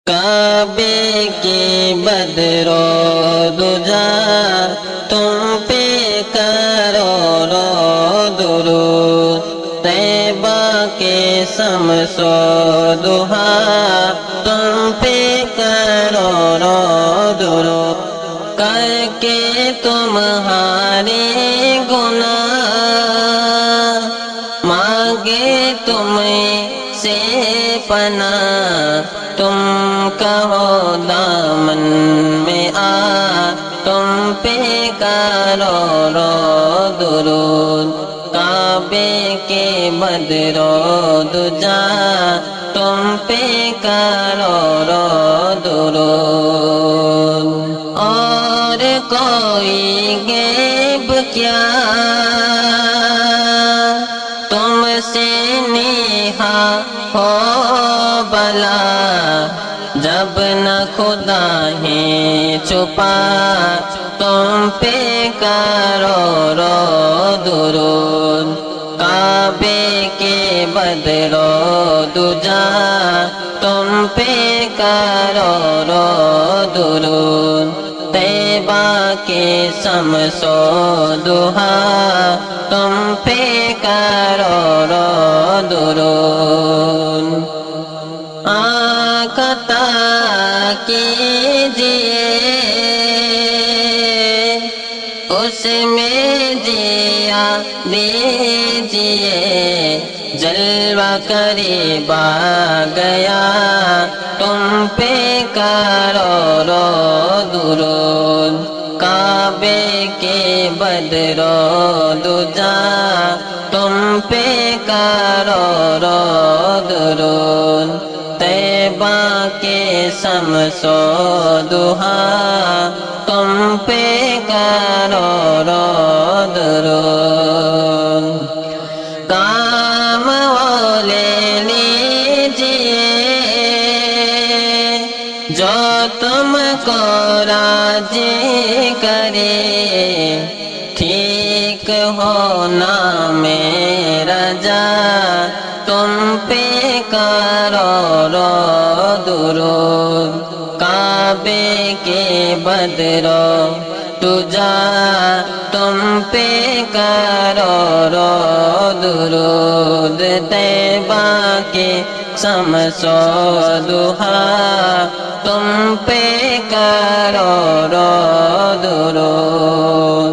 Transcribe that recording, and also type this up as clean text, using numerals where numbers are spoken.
کعبے کی بدرو دجا تم پہ کروڑوں درود، طیبہ کے شمس و ضحا تم پہ کروڑوں درود، کر کے تمہارے گناہ مانگے تم سے پناہ، تم کہو دامن میں آ تم پہ کروڑوں درود، کعبے کے بدرو دجا تم پہ کروڑوں درود، اور کوئی غیب کیا تم سے نیہا ہو بلا، جب نہ خدا ہے چھپا تم پہ کروڑوں درود، کعبے کے بدرو دجا تم پہ کروڑوں درود، طیبہ کے شمس و ضحا تم پہ کروڑوں درود، آنکھ عطا کیجئے اس میں جیا دیجئے، جلوہ قریب آ گیا تم پہ کروڑوں درود، کعبے کے بدرو دجا تم پہ کروڑوں درود، طیبہ کے شمس و ضحا تم پہ کروڑوں درود، کام وہ لے لیجئے جو تم کو راضی کرے، ٹھیک ہونا میرا جا تم پہ کروڑوں درود، کعبے کے بدرو دجا تم پہ کروڑوں درود، طیبہ کے شمس و ضحا تم پہ کروڑوں درود۔